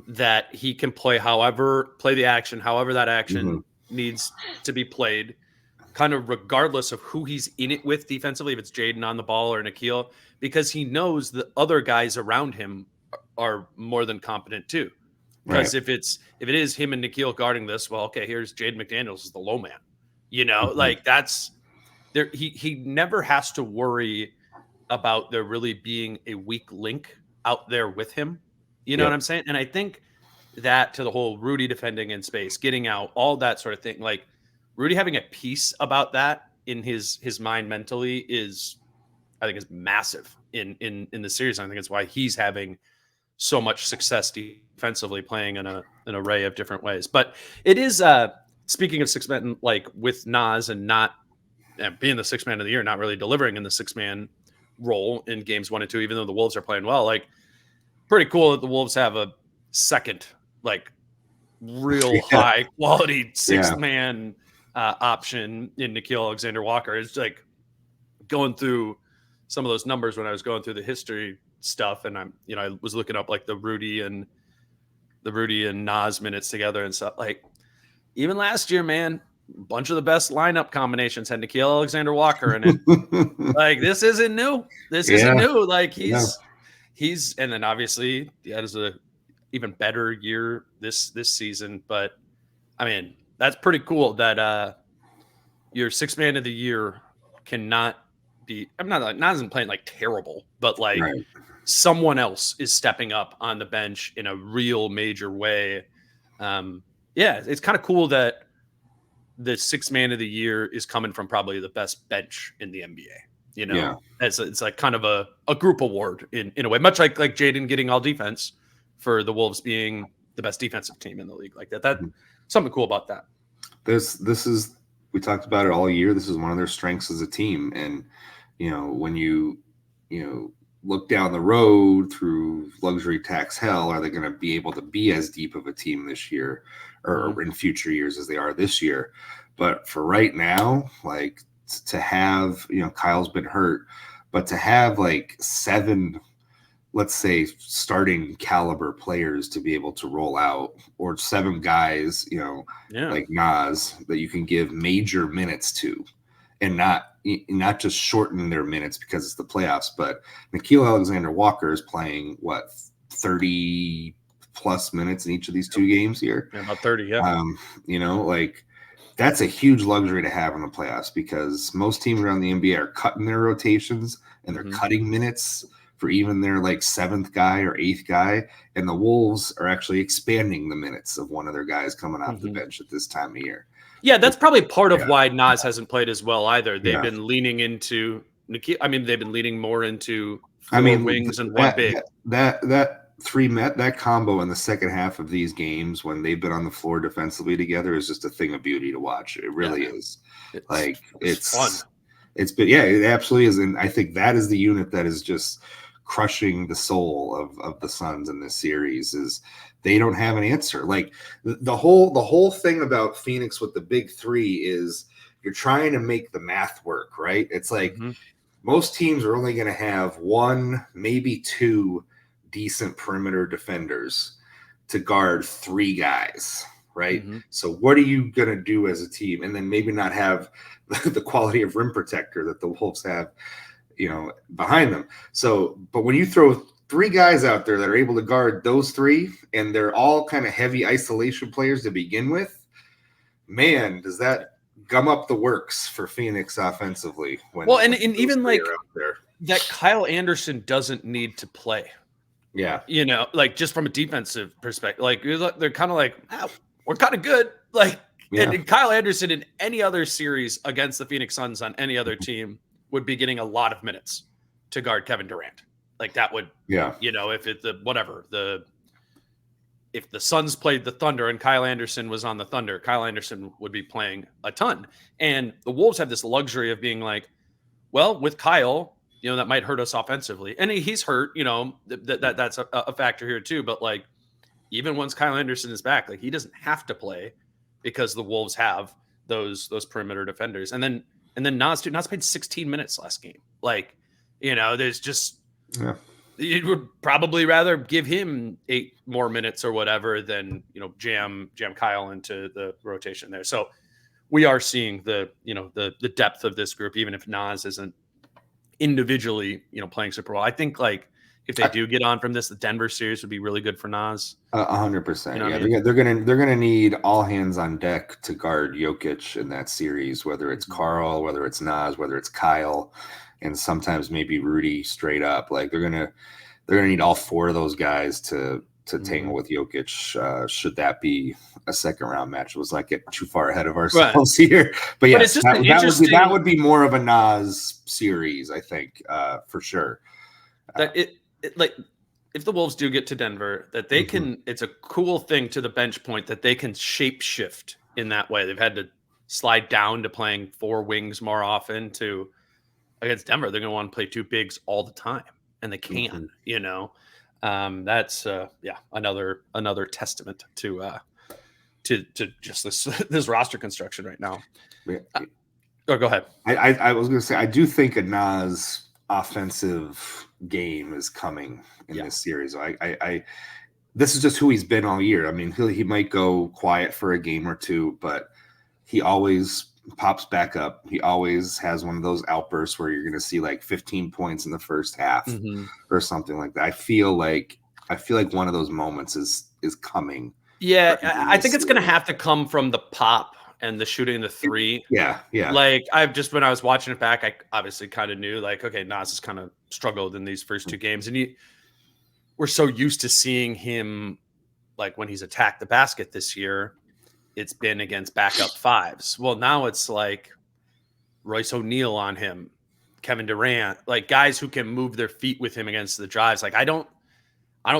that he can play the action, however that action needs to be played, kind of regardless of who he's in it with defensively, if it's Jaden on the ball or Nikhil, because he knows the other guys around him are more than competent too. Because if it is him and Nikhil guarding this, well, okay, here's Jaden McDaniels as the low man. Like that's there. He never has to worry about there really being a weak link out there with him. You know what I'm saying? And I think that to the whole Rudy defending in space, getting out, all that sort of thing, like Rudy having a piece about that in his mind mentally is is massive in the series. I think it's why he's having so much success defensively, playing in an array of different ways. But it is speaking of six men, like with Naz and not being the sixth man of the year, not really delivering in the 6-man role in games 1 and 2, even though the Wolves are playing well. Like, pretty cool that the Wolves have a second, like, real high quality 6th man option in Nickeil Alexander-Walker. It's like going through some of those numbers when I was going through the history stuff, and I was looking up like the Rudy and Naz minutes together and stuff. Like, even last year, man, a bunch of the best lineup combinations had Nickeil Alexander-Walker in it. Like, this isn't new. This isn't new. Like, he's and then obviously he has a even better year this season. But I mean, that's pretty cool that your 6th man of the year cannot be. I'm not isn't playing like terrible, but like someone else is stepping up on the bench in a real major way. It's kind of cool that the 6th man of the year is coming from probably the best bench in the NBA. It's like kind of a group award in a way, much like Jaden getting all defense for the Wolves being the best defensive team in the league. Like that something cool about that. This is, we talked about it all year. This is one of their strengths as a team. And, when you look down the road through luxury tax hell, are they going to be able to be as deep of a team this year or in future years as they are this year? But for right now, like, to have, Kyle's been hurt, but to have like 7, let's say, starting caliber players to be able to roll out, or 7 guys, like Naz, that you can give major minutes to, and not just shorten their minutes because it's the playoffs. But Nickeil Alexander-Walker is playing 30 plus minutes in each of these 2 games here. Yeah, about 30. Yeah. Like, that's a huge luxury to have in the playoffs, because most teams around the NBA are cutting their rotations and they're cutting minutes for even their like 7th guy or 8th guy. And the Wolves are actually expanding the minutes of one of their guys coming off the bench at this time of year. Yeah, that's probably part of why Naz hasn't played as well either. They've been leaning into Nickeil. I mean, they've been leaning more into 4 wings and 1 big. That combo in the second half of these games, when they've been on the floor defensively together, is just a thing of beauty to watch. It really is. It's fun. It absolutely is. And I think that is the unit that is just crushing the soul of the Suns in this series. Is they don't have an answer. Like, the whole thing about Phoenix with the big 3 is you're trying to make the math work, right? It's like most teams are only going to have 1, maybe 2 decent perimeter defenders to guard 3 guys, right? So what are you going to do as a team? And then maybe not have the quality of rim protector that the Wolves have, behind them. So, but when you throw 3 guys out there that are able to guard those 3, and they're all kind of heavy isolation players to begin with, man, does that gum up the works for Phoenix offensively. And even like that Kyle Anderson doesn't need to play. Yeah. Like, just from a defensive perspective, like, they're kind of like, we're kind of good. Like, and Kyle Anderson in any other series against the Phoenix Suns on any other team would be getting a lot of minutes to guard Kevin Durant. Like, that would, if the Suns played the Thunder and Kyle Anderson was on the Thunder, Kyle Anderson would be playing a ton. And the Wolves have this luxury of being like, well, with Kyle, that might hurt us offensively. And he's hurt, that's a factor here too. But like, even once Kyle Anderson is back, like, he doesn't have to play because the Wolves have those perimeter defenders. And then Naz played 16 minutes last game. Like, there's just, you would probably rather give him 8 more minutes or whatever than, jam Kyle into the rotation there. So we are seeing the depth of this group, even if Naz isn't individually, playing super well. I think, like, if they do get on from this, the Denver series would be really good for Naz. 100%. They're gonna need all hands on deck to guard Jokic in that series, whether it's Karl, whether it's Naz, whether it's Kyle, and sometimes maybe Rudy straight up. Like, they're gonna need all 4 of those guys to tangle with Jokic. Should that be a second round match? Let's not get too far ahead of ourselves here. But yes, it's just that would be more of a Naz series, I think, for sure. That like if the Wolves do get to Denver, that they can. It's a cool thing to the bench point that they can shape shift in that way. They've had to slide down to playing 4 wings more often to against Denver. They're going to want to play 2 bigs all the time, and they can. You know, that's another testament to just this roster construction right now. Go ahead. I was going to say I do think a Naz offensive game is coming in this series. This is just who he's been all year. I mean, he might go quiet for a game or 2, but he always pops back up. He always has one of those outbursts where you're going to see like 15 points in the first half or something like that. I feel like one of those moments is coming. Yeah, I think it's going to have to come from the pop and the shooting the 3. Yeah. Like when I was watching it back, I obviously kind of knew like, okay, Naz has kind of struggled in these first 2 games, and we're so used to seeing him like when he's attacked the basket this year, it's been against backup 5s. Well, now it's like Royce O'Neal on him, Kevin Durant, like guys who can move their feet with him against the drives. Like I don't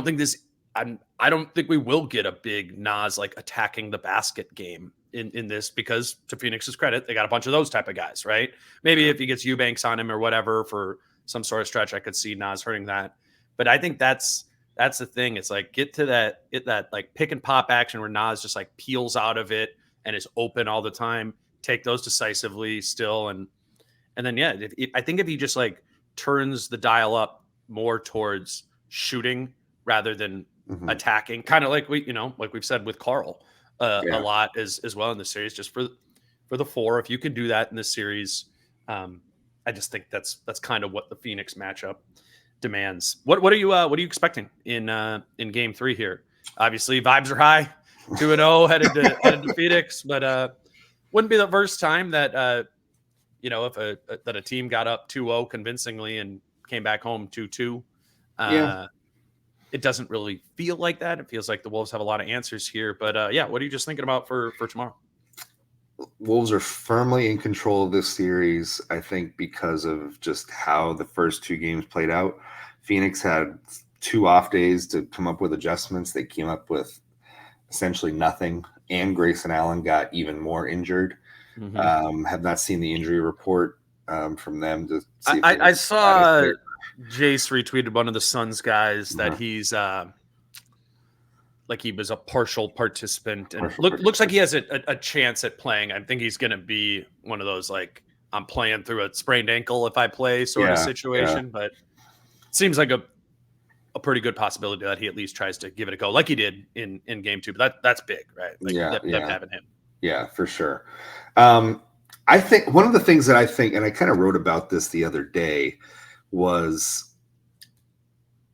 think we will get a big Naz like attacking the basket game in this, because to Phoenix's credit, they got a bunch of those type of guys, right? Maybe if he gets Eubanks on him or whatever for some sort of stretch, I could see Naz hurting that. But I think that's the thing. It's like get that like pick and pop action where Naz just like peels out of it and is open all the time. Take those decisively still, and then I think if he just like turns the dial up more towards shooting rather than attacking, kind of like we've said with Carl a lot as well in the series, just for the 4. If you can do that in this series, I just think that's kind of what the Phoenix matchup demands. What are you expecting in game 3 here? Obviously vibes are high, 2-0 headed to Phoenix, but wouldn't be the first time that if a team got up 2-0 convincingly and came back home 2-2. It doesn't really feel like that. It feels like the Wolves have a lot of answers here, but what are you just thinking about for tomorrow? Wolves are firmly in control of this series, I think, because of just how the first 2 games played out. Phoenix had 2 off days to come up with adjustments. They came up with essentially nothing, and Grayson Allen got even more injured. Have not seen the injury report from them to see. I saw Jace retweeted one of the Suns guys that he's like he was a partial participant, and looks like he has a chance at playing. I think he's going to be one of those like I'm playing through a sprained ankle if I play sort of situation, but it seems like a pretty good possibility that he at least tries to give it a go like he did in game 2. But that's big, right? Like them having him. Yeah, for sure. I think one of the things that I think, and I kind of wrote about this the other day, was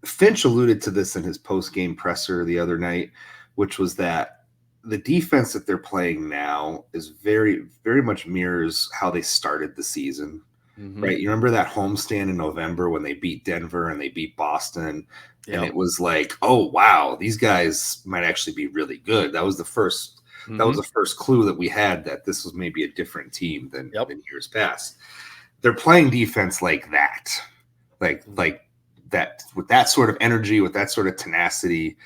Finch alluded to this in his post-game presser the other night, which was that the defense that they're playing now is very, very much mirrors how they started the season, right? You remember that homestand in November when they beat Denver and they beat Boston, and it was like, oh, wow, these guys might actually be really good. That was the first that was the first clue that we had that this was maybe a different team than years past. They're playing defense like that. Like that, with that sort of energy, with that sort of tenacity,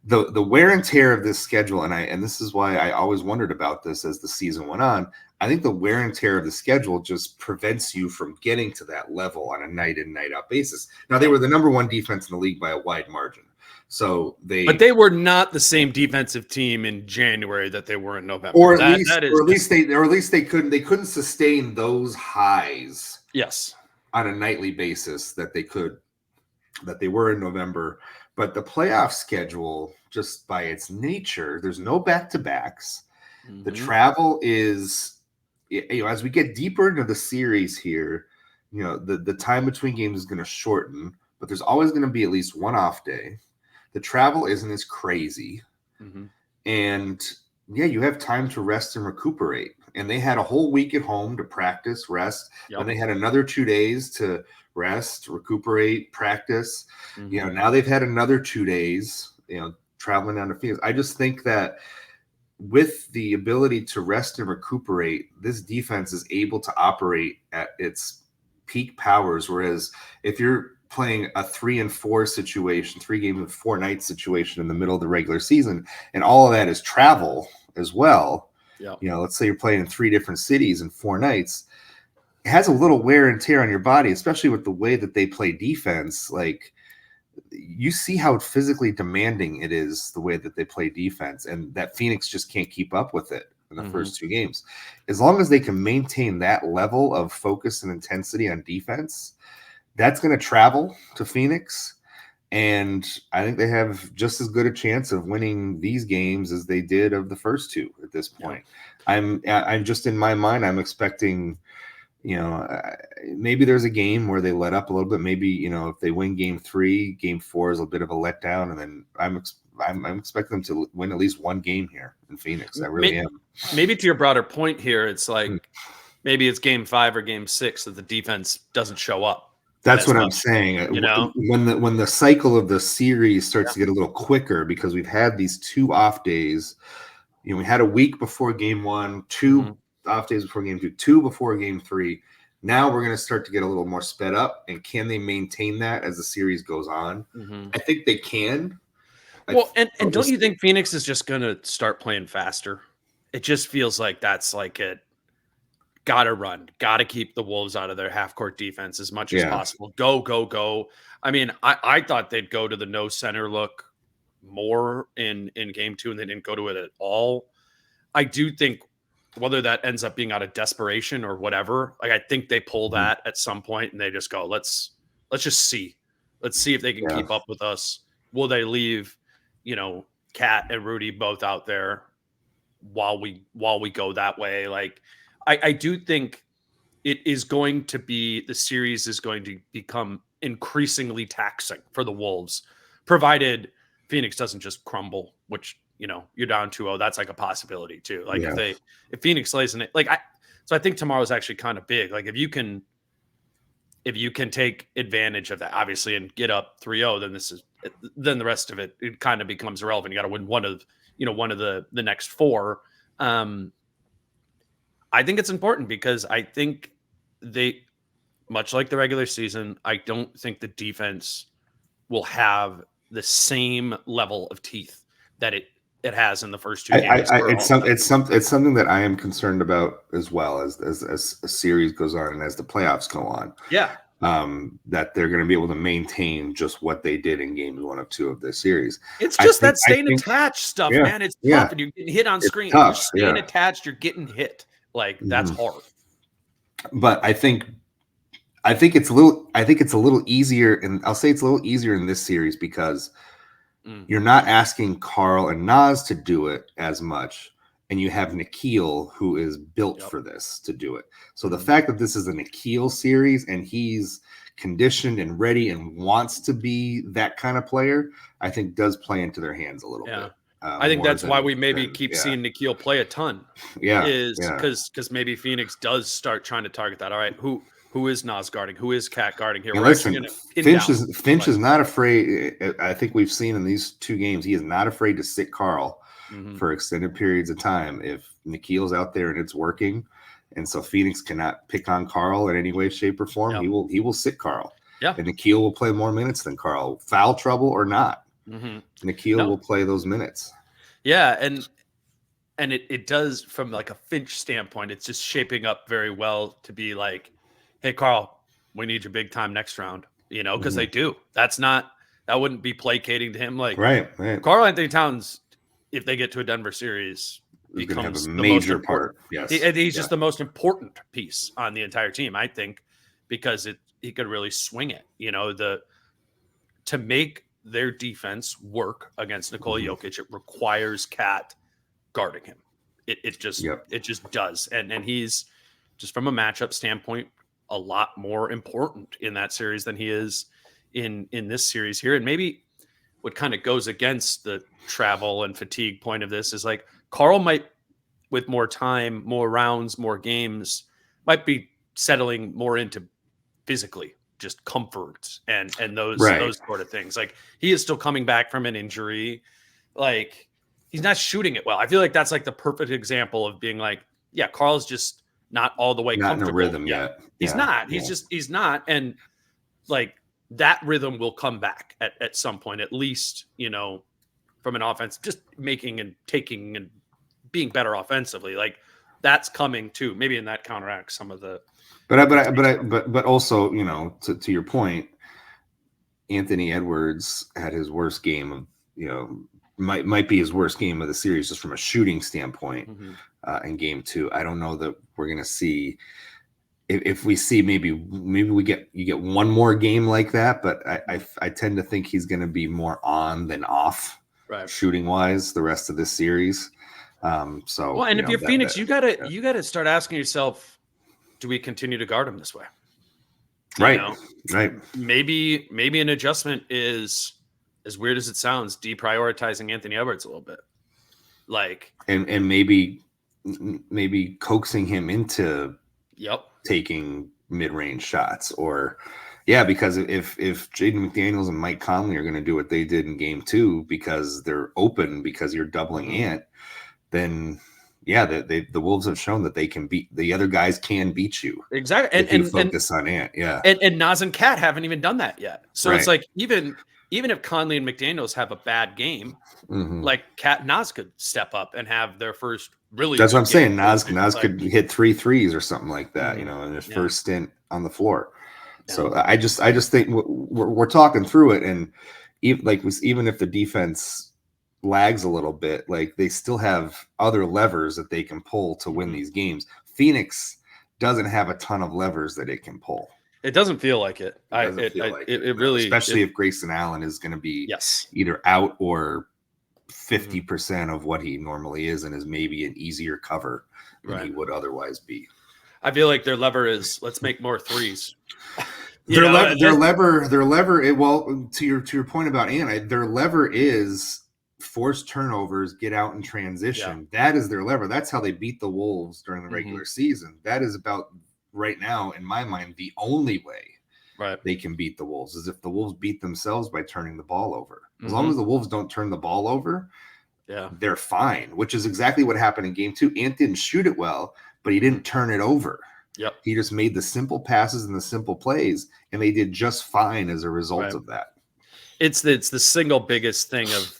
the wear and tear of this schedule, and this is why I always wondered about this as the season went on. I think the wear and tear of the schedule just prevents you from getting to that level on a night in, night out basis. Now, they were the number 1 defense in the league by a wide margin. But they were not the same defensive team in January that they were in November. Or at least they couldn't sustain those highs. Yes. On a nightly basis that they were in November. But the playoff schedule, just by its nature, there's no back-to-backs. The travel is, as we get deeper into the series here, the time between games is going to shorten, but there's always going to be at least 1 off day. The travel isn't as crazy. And you have time to rest and recuperate. And they had a whole week at home to practice, rest. And they had another 2 days to rest, recuperate, practice. Now they've had another 2 days traveling down to Phoenix. I just think that with the ability to rest and recuperate, this defense is able to operate at its peak powers. Whereas if you're playing a 3-4 situation, 3 games of 4 nights situation in the middle of the regular season, and all of that is travel as well. Yeah. Let's say you're playing in 3 different cities in 4 nights. It has a little wear and tear on your body, especially with the way that they play defense. Like, you see how physically demanding it is, the way that they play defense, and that Phoenix just can't keep up with it in the first 2 games. As long as they can maintain that level of focus and intensity on defense, that's going to travel to Phoenix. And I think they have just as good a chance of winning these games as they did of the first 2 at this point. Yeah. I'm just, in my mind, I'm expecting, maybe there's a game where they let up a little bit. Maybe, if they win game 3, game 4 is a bit of a letdown. And then I'm expecting them to win at least 1 game here in Phoenix. I really am. Maybe to your broader point here, it's like maybe it's game 5 or game 6 that the defense doesn't show up. That's what I'm saying. When the cycle of the series starts to get a little quicker, because we've had these 2 off days. We had a week before game 1, 2 off days before game 2, 2 before game 3. Now we're going to start to get a little more sped up. And can they maintain that as the series goes on? I think they can. Well, and don't you think Phoenix is just going to start playing faster? It just feels like that's like it. Got to run. Got to keep the Wolves out of their half-court defense as much as possible. Go, go, go. I mean, I thought they'd go to the no center look more in game 2, and they didn't go to it at all. I do think, whether that ends up being out of desperation or whatever, like, I think they pull that at some point, and they just go, let's just see. Let's see if they can keep up with us. Will they leave, Kat and Rudy both out there while we go that way? Like, I do think it is going to be, the series is going to become increasingly taxing for the Wolves, provided Phoenix doesn't just crumble, which, you're down 2-0. That's like a possibility too. Like if Phoenix lays in it, so I think tomorrow's actually kind of big. Like if you can take advantage of that, obviously, and get up 3-0, then the rest of it kind of becomes irrelevant. You got to win one of the next 4. I think it's important, because I think they, much like the regular season, I don't think the defense will have the same level of teeth that it has in the first 2 games. It's something that I am concerned about as well, as a series goes on and as the playoffs go on. Yeah. That they're going to be able to maintain just what they did in games 1 of 2 of this series. It's just that staying attached stuff, man. It's tough, and you're getting hit on screen. If you're staying attached, you're getting hit. Like, that's hard. But I think it's a little easier, and I'll say it's a little easier in this series, because you're not asking Karl and Naz to do it as much, and you have Nickeil, who is built for this, to do it. So the fact that this is a Nickeil series, and he's conditioned and ready and wants to be that kind of player, I think does play into their hands a little bit. I think that's why we maybe keep seeing Nickeil play a ton. Because maybe Phoenix does start trying to target that. All right, who is Naz guarding? Who is Kat guarding here? Listen, Finch is not afraid. I think we've seen in these 2 games, he is not afraid to sit Karl for extended periods of time if Nickeil's out there and it's working. And so Phoenix cannot pick on Karl in any way, shape, or form. He will sit Karl. Yeah. And Nickeil will play more minutes than Karl, foul trouble or not. Nickeil will play those minutes. Yeah, and it does, from like a Finch standpoint, it's just shaping up very well to be like, hey, Karl, we need you big time next round, because they do. That wouldn't be placating to him. Like, right. Karl Anthony Towns, if they get to a Denver series, becomes a major part. Yes. He's just the most important piece on the entire team, I think, because he could really swing it, to make their defense work against Nikola Jokic. It requires Kat guarding him. It just does. And he's, just from a matchup standpoint, a lot more important in that series than he is in this series here. And maybe what kind of goes against the travel and fatigue point of this is, like, Karl might, with more time, more rounds, more games, might be settling more into physically just comfort and those sort of things. Like, he is still coming back from an injury. Like, he's not shooting it well. I feel like that's like the perfect example of being like, yeah, Carl's just not all the way not comfortable in a rhythm yet. He's not. He's not. And like, that rhythm will come back at some point, at least, you know, from an offense, just making and taking and being better offensively. Like, that's coming too. Maybe in that counteracts some of the. But also, you know, to your point, Anthony Edwards had his worst game of, you know, might be his worst game of the series just from a shooting standpoint in game 2. I don't know that we're going to see if we see maybe you get one more game like that, but I tend to think he's going to be more on than off shooting wise the rest of this series. So well, and if you're Phoenix, you gotta start asking yourself, do we continue to guard him this way? Right. Maybe an adjustment is, as weird as it sounds, deprioritizing Anthony Edwards a little bit, like, and maybe coaxing him into taking mid-range shots, or because if Jaden McDaniels and Mike Conley are going to do what they did in game 2 because they're open because you're doubling Ant, then the Wolves have shown that they can beat the other guys, can beat you exactly, and focus on Ant. And Naz and Cat haven't even done that yet, so it's like even if Conley and McDaniels have a bad game, like Cat and Naz could step up and have their first really. That's what I'm saying. Naz could hit 3 threes or something like that, you know, in his first stint on the floor. Yeah. So I just think we're talking through it, and even if the defense lags a little bit, like, they still have other levers that they can pull to win these games. Phoenix doesn't have a ton of levers that it can pull. It doesn't feel like it. It really, especially if Grayson Allen is going to be either out or 50% of what he normally is, and is maybe an easier cover than he would otherwise be. I feel like their lever is, let's make more threes. Their lever. Well, to your point about Ant, their lever is force turnovers, get out in transition. That is their lever. That's how they beat the Wolves during the regular season. That is about, right now, in my mind, the only way they can beat the Wolves is if the Wolves beat themselves by turning the ball over. As long as the Wolves don't turn the ball over, they're fine, which is exactly what happened in game 2. Ant didn't shoot it well, but he didn't turn it over. He just made the simple passes and the simple plays, and they did just fine as a result of that. It's the single biggest thing of,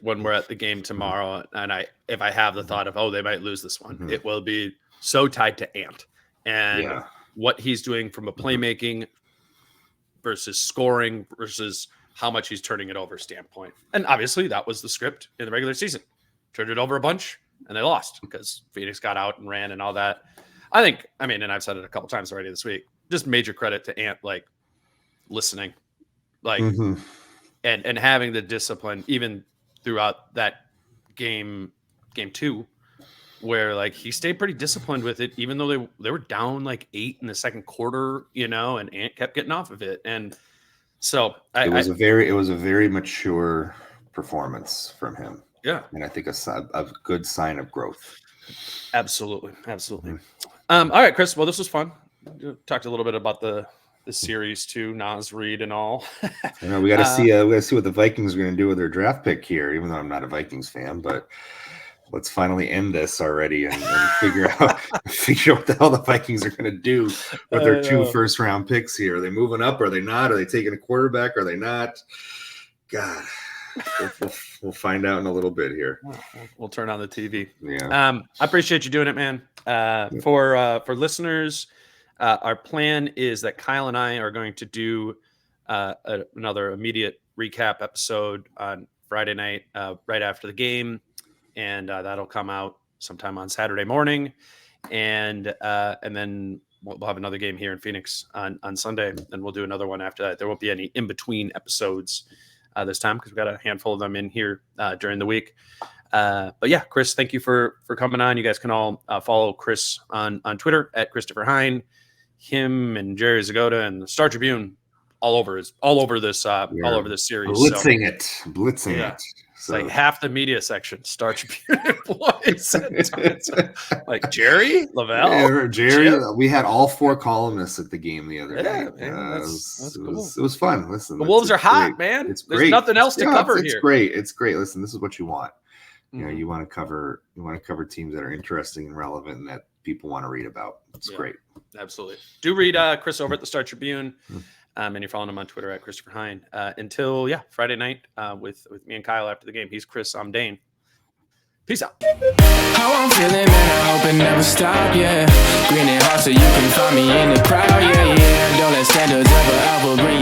when we're at the game tomorrow, and if I have the thought of, they might lose this one, it will be so tied to Ant and what he's doing from a playmaking versus scoring versus how much he's turning it over standpoint. And obviously that was the script in the regular season. Turned it over a bunch and they lost because Phoenix got out and ran and all that. And I've said it a couple times already this week, just major credit to Ant, like, listening, like, and having the discipline even throughout that game 2, where, like, he stayed pretty disciplined with it, even though they were down like 8 in the second quarter, you know, and Ant kept getting off of it. And so it was a very mature performance from him. Yeah. And I think a good sign of growth. Absolutely. All right, Chris. Well, this was fun. We talked a little bit about the series too, Naz Reid and all. You know, we got to see what the Vikings are going to do with their draft pick here. Even though I'm not a Vikings fan, but let's finally end this already and figure out what the hell the Vikings are going to do with their 2 first-round picks here. Are they moving up? Are they not? Are they taking a quarterback? Are they not? God, we'll find out in a little bit here. We'll turn on the TV. Yeah. I appreciate you doing it, man. For listeners, our plan is that Kyle and I are going to do another immediate recap episode on Friday night, right after the game, and that'll come out sometime on Saturday morning, and then we'll have another game here in Phoenix on Sunday, and we'll do another one after that. There won't be any in between episodes this time because we've got a handful of them in here during the week. But yeah, Chris, thank you for coming on. You guys can all follow Chris on Twitter at Christopher Hine. Him and Jerry Zagoda and the Star Tribune all over this series. Blitzing it. It's like half the media section Star Tribune employees. Like Jerry, Lavelle, Jerry. Chip. We had all 4 columnists at the game the other night. That's cool. It was fun. Listen, the Wolves are hot, man. It's There's great. nothing else to cover here. It's great. It's great. Listen, this is what you want. You know, you want to cover teams that are interesting and relevant and that people want to read about. It's great. Absolutely. Do read Chris over at the Star Tribune. And you're following him on Twitter at Christopher Hine. Until Friday night with me and Kyle after the game. He's Chris. I'm Dane. Peace out. How I'm feeling, man, I hope it never stop, yeah. Green and hot so you can find me in the crowd, yeah. Don't let standards ever bring